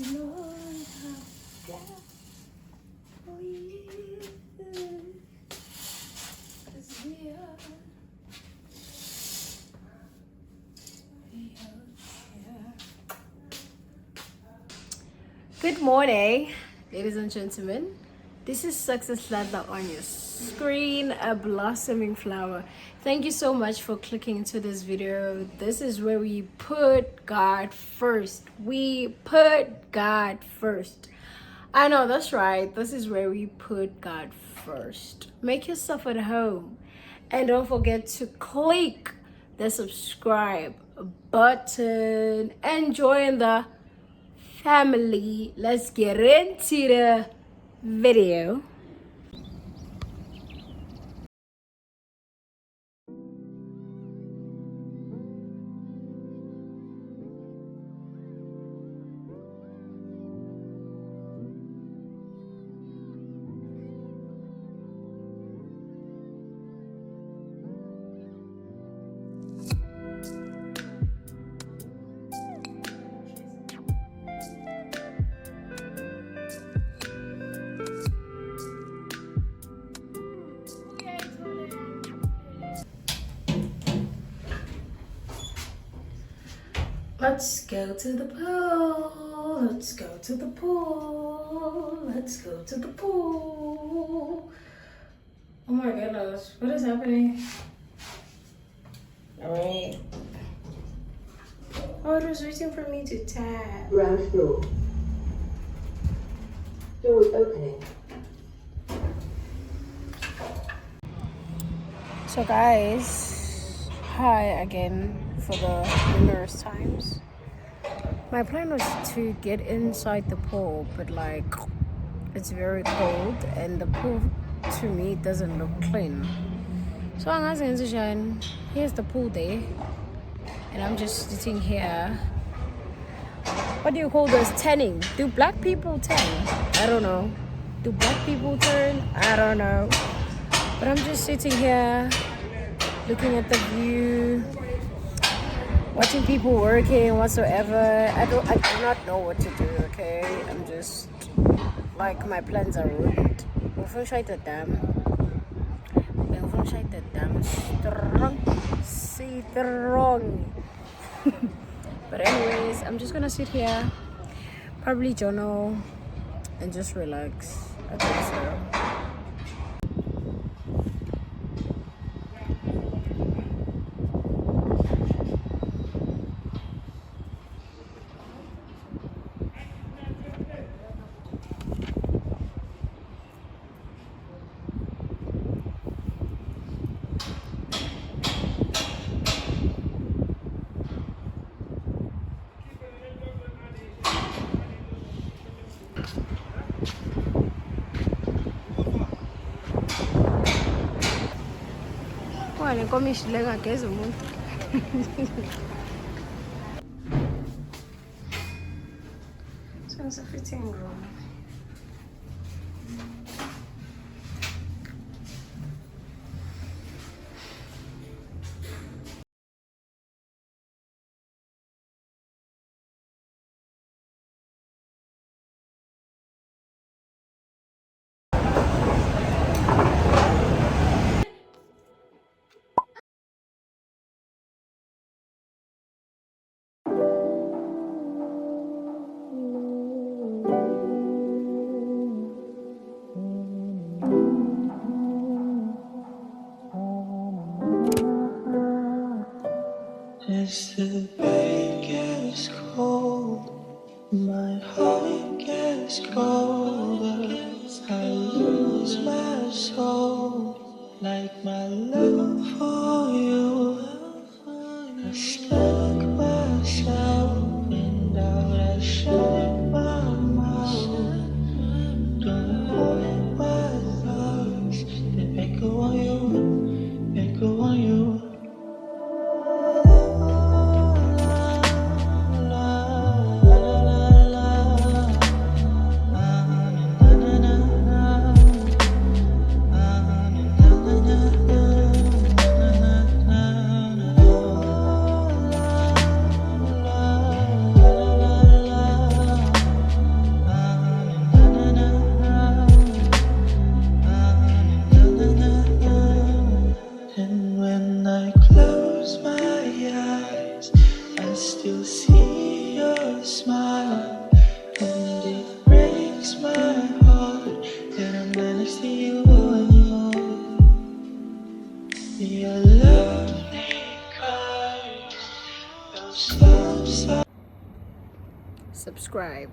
Good morning, ladies and gentlemen. This is Success Ladder on your screen, a blossoming flower. Thank you so much for clicking into this video. This is where we put God first. We put God first. I know, that's right. This is where we put God first. Make yourself at home. And don't forget to click the subscribe button and join the family. Let's get into the video. Let's go to the pool. Let's go to the pool. Let's go to the pool. Oh my goodness, what is happening? Alright. Oh, it was waiting for me to tap. Ground floor. Doors opening. So guys, hi again for the numerous times. My plan was to get inside the pool, but like it's very cold and the pool to me doesn't look clean. So I'm asking Zijan, here's the pool there, and I'm just sitting here. What do you call this? Tanning? Do black people tan? I don't know. Do black people turn? I don't know. But I'm just sitting here looking at the view, watching people working whatsoever. I do not know what to do, okay? I'm just like, my plans are ruined. We'll finish the dam. We'll finish the dam strong. But anyways, I'm just gonna sit here, probably journal and just relax. I think so. Le komishile ngageza umuntu. So it's a fitting room. As the day gets cold, my heart gets colder. I lose my soul, like my love for you. I stuck myself and out I shut my mouth. Don't hold my thoughts, they echo on you, echo on you. When I close my eyes, I still see your smile, and it breaks my heart that I'm not next to you anymore. Your lovely curves, those love songs. Subscribe.